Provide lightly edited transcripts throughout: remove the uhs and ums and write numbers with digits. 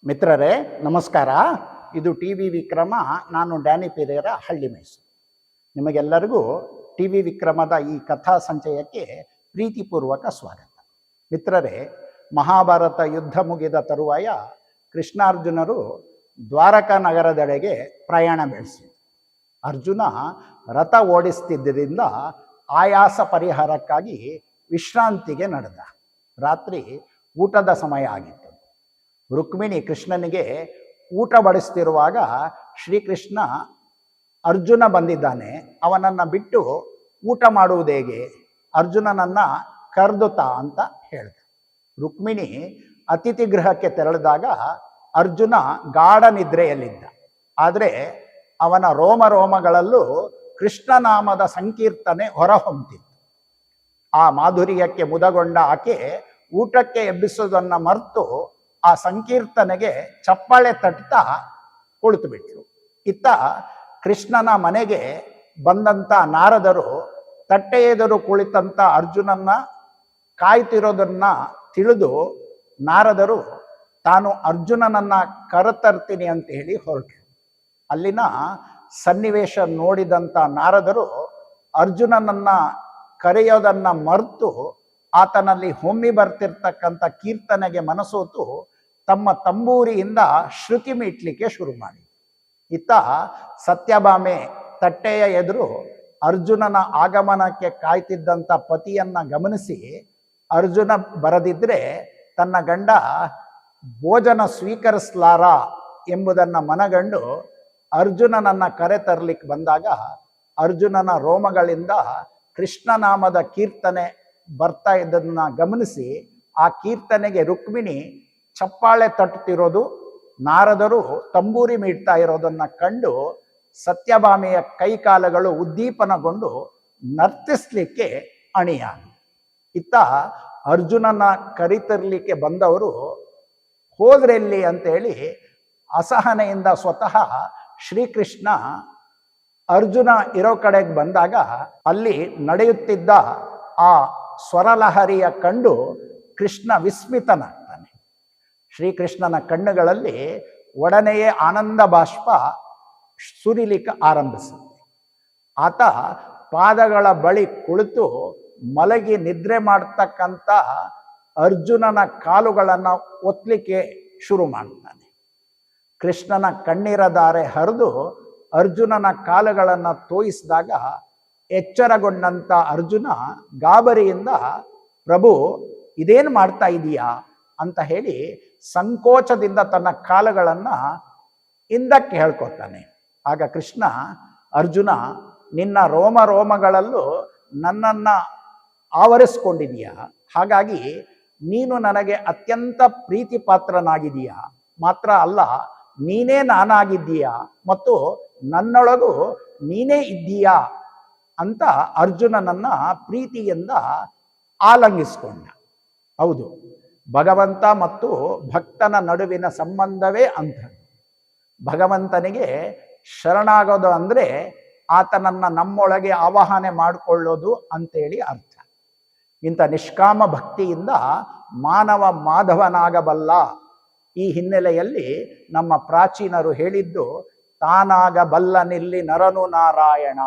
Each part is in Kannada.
ಮಿತ್ರರೇ ನಮಸ್ಕಾರ. ಇದು ಟಿ ವಿ ವಿಕ್ರಮ. ನಾನು ಡ್ಯಾನಿ ಪೆರೇರ, ಹಳ್ಳಿ ಮೈಸೂರು. ನಿಮಗೆಲ್ಲರಿಗೂ ಟಿ ವಿ ವಿಕ್ರಮದ ಈ ಕಥಾ ಸಂಚಯಕ್ಕೆ ಪ್ರೀತಿಪೂರ್ವಕ ಸ್ವಾಗತ. ಮಿತ್ರರೇ, ಮಹಾಭಾರತ ಯುದ್ಧ ಮುಗಿದ ತರುವಾಯ ಕೃಷ್ಣಾರ್ಜುನರು ದ್ವಾರಕಾ ನಗರದೆಡೆಗೆ ಪ್ರಯಾಣ ಬೆಳೆಸಿದರು. ಅರ್ಜುನ ರಥ ಓಡಿಸ್ತಿದ್ದರಿಂದ ಆಯಾಸ ಪರಿಹಾರಕ್ಕಾಗಿ ವಿಶ್ರಾಂತಿಗೆ ನಡೆದ. ರಾತ್ರಿ ಊಟದ ಸಮಯ ಆಗಿತ್ತು. ರುಕ್ಮಿಣಿ ಕೃಷ್ಣನಿಗೆ ಊಟ ಬಡಿಸ್ತಿರುವಾಗ ಶ್ರೀಕೃಷ್ಣ ಅರ್ಜುನ ಬಂದಿದ್ದಾನೆ, ಅವನನ್ನು ಬಿಟ್ಟು ಊಟ ಮಾಡುವುದು ಹೇಗೆ, ಅರ್ಜುನನನ್ನು ಕರೆದುತ್ತಾ ಅಂತ ಹೇಳಿದ. ರುಕ್ಮಿಣಿ ಅತಿಥಿ ಗೃಹಕ್ಕೆ ತೆರಳಿದಾಗ ಅರ್ಜುನ ಗಾಢ ನಿದ್ರೆಯಲ್ಲಿದ್ದ. ಆದರೆ ಅವನ ರೋಮಗಳಲ್ಲೂ ಕೃಷ್ಣನಾಮದ ಸಂಕೀರ್ತನೆ ಹೊರಹೊಮ್ಮಿತು. ಆ ಮಾಧುರ್ಯಕ್ಕೆ ಮುದಗೊಂಡ ಆಕೆ ಊಟಕ್ಕೆ ಎಬ್ಬಿಸೋದನ್ನು ಮರೆತು ಆ ಸಂಕೀರ್ತನೆಗೆ ಚಪ್ಪಾಳೆ ತಟ್ತಾ ಕುಳಿತು ಬಿಟ್ಲು. ಇತ್ತ ಕೃಷ್ಣನ ಮನೆಗೆ ಬಂದಂಥ ನಾರದರು ತಟ್ಟೆ ಎದುರು ಕುಳಿತಂಥ ಅರ್ಜುನನ್ನ ಕಾಯ್ತಿರೋದನ್ನ ತಿಳಿದು ನಾರದರು ತಾನು ಅರ್ಜುನನನ್ನ ಕರೆತರ್ತೀನಿ ಅಂತ ಹೇಳಿ ಹೊರಟರು. ಅಲ್ಲಿನ ಸನ್ನಿವೇಶ ನೋಡಿದಂಥ ನಾರದರು ಅರ್ಜುನನನ್ನ ಕರೆಯೋದನ್ನ ಮರೆತು ಆತನಲ್ಲಿ ಹೊಮ್ಮಿ ಬರ್ತಿರ್ತಕ್ಕಂಥ ಕೀರ್ತನೆಗೆ ಮನಸೋತು ತಮ್ಮ ತಂಬೂರಿಯಿಂದ ಶ್ರುತಿ ಮೀಟ್ಲಿಕ್ಕೆ ಶುರು ಮಾಡಿ. ಇತ್ತ ಸತ್ಯಭಾಮೆ ತಟ್ಟೆಯ ಎದುರು ಅರ್ಜುನನ ಆಗಮನಕ್ಕೆ ಕಾಯ್ತಿದ್ದಂಥ ಪತಿಯನ್ನ ಗಮನಿಸಿ ಅರ್ಜುನ ಬರದಿದ್ರೆ ತನ್ನ ಗಂಡ ಭೋಜನ ಸ್ವೀಕರಿಸಲಾರ ಎಂಬುದನ್ನು ಮನಗಂಡು ಅರ್ಜುನನನ್ನ ಕರೆ ತರಲಿಕ್ಕೆ ಬಂದಾಗ ಅರ್ಜುನನ ರೋಮಗಳಿಂದ ಕೃಷ್ಣನಾಮದ ಕೀರ್ತನೆ ಬರ್ತಾ ಇದ್ದದನ್ನ ಗಮನಿಸಿ ಆ ಕೀರ್ತನೆಗೆ ರುಕ್ಮಿಣಿ ಚಪ್ಪಾಳೆ ತಟ್ಟುತ್ತಿರೋದು, ನಾರದರು ತಂಬೂರಿ ಮೀಡ್ತಾ ಇರೋದನ್ನ ಕಂಡು ಸತ್ಯಭಾಮೆಯ ಕೈಕಾಲಗಳು ಉದ್ದೀಪನಗೊಂಡು ನರ್ತಿಸ್ಲಿಕ್ಕೆ ಅಣಿಯಾಗಿ. ಇತ್ತ ಅರ್ಜುನನ ಕರಿತಿರ್ಲಿಕ್ಕೆ ಬಂದವರು ಹೋದ್ರೆಲ್ಲಿ ಅಂತೇಳಿ ಅಸಹನೆಯಿಂದ ಸ್ವತಃ ಶ್ರೀಕೃಷ್ಣ ಅರ್ಜುನ ಇರೋ ಕಡೆಗೆ ಬಂದಾಗ ಅಲ್ಲಿ ನಡೆಯುತ್ತಿದ್ದ ಆ ಸ್ವರಲಹರಿಯ ಕಂಡು ಕೃಷ್ಣ ವಿಸ್ಮಿತನಾಗ್ತಾನೆ. ಶ್ರೀಕೃಷ್ಣನ ಕಣ್ಣುಗಳಲ್ಲಿ ಒಡನೆಯೇ ಆನಂದ ಬಾಷ್ಪ ಸುರಿಲಿಕ್ಕೆ ಆರಂಭಿಸುತ್ತೆ. ಆತ ಪಾದಗಳ ಬಳಿ ಕುಳಿತು ಮಲಗಿ ನಿದ್ರೆ ಮಾಡ್ತಕ್ಕಂಥ ಅರ್ಜುನನ ಕಾಲುಗಳನ್ನು ಒತ್ತಲಿಕ್ಕೆ ಶುರು ಮಾಡ್ತಾನೆ. ಕೃಷ್ಣನ ಕಣ್ಣೀರ ಧಾರೆ ಹರಿದು ಅರ್ಜುನನ ಕಾಲುಗಳನ್ನು ತೋಯಿಸಿದಾಗ ಎಚ್ಚರಗೊಂಡಂಥ ಅರ್ಜುನ ಗಾಬರಿಯಿಂದ ಪ್ರಭು ಇದೇನು ಮಾಡ್ತಾ ಇದೀಯಾ ಅಂತ ಹೇಳಿ ಸಂಕೋಚದಿಂದ ತನ್ನ ಕಾಲುಗಳನ್ನು ಹಿಂದಕ್ಕೆ ಹೇಳ್ಕೊತಾನೆ. ಆಗ ಕೃಷ್ಣ, ಅರ್ಜುನ, ನಿನ್ನ ರೋಮಗಳಲ್ಲೂ ನನ್ನನ್ನು ಆವರಿಸ್ಕೊಂಡಿದೀಯಾ, ಹಾಗಾಗಿ ನೀನು ನನಗೆ ಅತ್ಯಂತ ಪ್ರೀತಿ ಪಾತ್ರನಾಗಿದೀಯಾ, ಮಾತ್ರ ಅಲ್ಲ ನೀನೇ ನಾನಾಗಿದ್ದೀಯಾ ಮತ್ತು ನನ್ನೊಳಗೂ ನೀನೇ ಇದ್ದೀಯಾ ಅಂತ ಅರ್ಜುನನನ್ನ ಪ್ರೀತಿಯಿಂದ ಆಲಂಗಿಸ್ಕೊಂಡ. ಹೌದು, ಭಗವಂತ ಮತ್ತು ಭಕ್ತನ ನಡುವಿನ ಸಂಬಂಧವೇ ಅಂಥದ್ದು. ಭಗವಂತನಿಗೆ ಶರಣಾಗೋದು ಅಂದರೆ ಆತನನ್ನ ನಮ್ಮೊಳಗೆ ಆವಾಹನೆ ಮಾಡಿಕೊಳ್ಳೋದು ಅಂತೇಳಿ ಅರ್ಥ. ಇಂಥ ನಿಷ್ಕಾಮ ಭಕ್ತಿಯಿಂದ ಮಾನವ ಮಾಧವನಾಗಬಲ್ಲ. ಈ ಹಿನ್ನೆಲೆಯಲ್ಲಿ ನಮ್ಮ ಪ್ರಾಚೀನರು ಹೇಳಿದ್ದು ತಾನಾಗಬಲ್ಲನಿಲ್ಲಿ ನರನು ನಾರಾಯಣ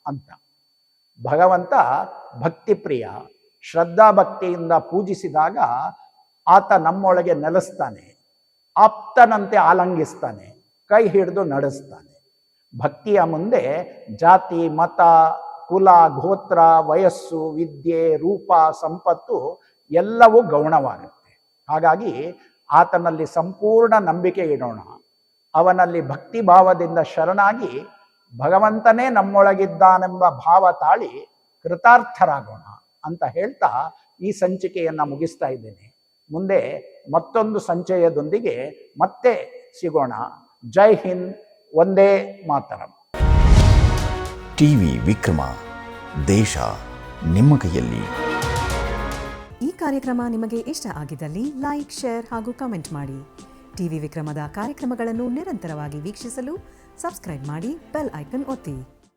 ಅಂತ. ಭಗವಂತ ಭಕ್ತಿಪ್ರಿಯ. ಶ್ರದ್ಧಾಭಕ್ತಿಯಿಂದ ಪೂಜಿಸಿದಾಗ ಆತ ನಮ್ಮೊಳಗೆ ನೆಲೆಸ್ತಾನೆ, ಆಪ್ತನಂತೆ ಆಲಂಗಿಸ್ತಾನೆ, ಕೈ ಹಿಡಿದು ನಡೆಸ್ತಾನೆ. ಭಕ್ತಿಯ ಮುಂದೆ ಜಾತಿ, ಮತ, ಕುಲ, ಗೋತ್ರ, ವಯಸ್ಸು, ವಿದ್ಯೆ, ರೂಪ, ಸಂಪತ್ತು ಎಲ್ಲವೂ ಗೌಣವಾಗುತ್ತೆ. ಹಾಗಾಗಿ ಆತನಲ್ಲಿ ಸಂಪೂರ್ಣ ನಂಬಿಕೆ ಇಡೋಣ. ಅವನಲ್ಲಿ ಭಕ್ತಿ ಭಾವದಿಂದ ಶರಣಾಗಿ ಭಗವಂತನೇ ನಮ್ಮೊಳಗಿದ್ದಾನೆಂಬ ಭಾವ ತಾಳಿ ಕೃತಾರ್ಥರಾಗೋಣ ಅಂತ ಹೇಳ್ತಾ ಈ ಸಂಚಿಕೆಯನ್ನು ಮುಗಿಸ್ತಾ ಇದ್ದೇನೆ. ಮುಂದೆ ಮತ್ತೊಂದು ಸಂಚಯದೊಂದಿಗೆ ಮತ್ತೆ ಸಿಗೋಣ. ಜೈ ಹಿಂದ್, ವಂದೇ ಮಾತರಂ. ಟಿವಿ ವಿಕ್ರಮ, ದೇಶ ನಿಮ್ಮ ಕೈಯಲ್ಲಿ. ಈ ಕಾರ್ಯಕ್ರಮ ನಿಮಗೆ ಇಷ್ಟ ಆಗಿದ್ದಲ್ಲಿ ಲೈಕ್, ಶೇರ್ ಹಾಗೂ ಕಮೆಂಟ್ ಮಾಡಿ. ಟಿವಿ ವಿಕ್ರಮದ ಕಾರ್ಯಕ್ರಮಗಳನ್ನು ನಿರಂತರವಾಗಿ ವೀಕ್ಷಿಸಲು ಸಬ್ಸ್ಕ್ರೈಬ್ ಮಾಡಿ, ಬೆಲ್ ಐಕನ್ ಒತ್ತಿ.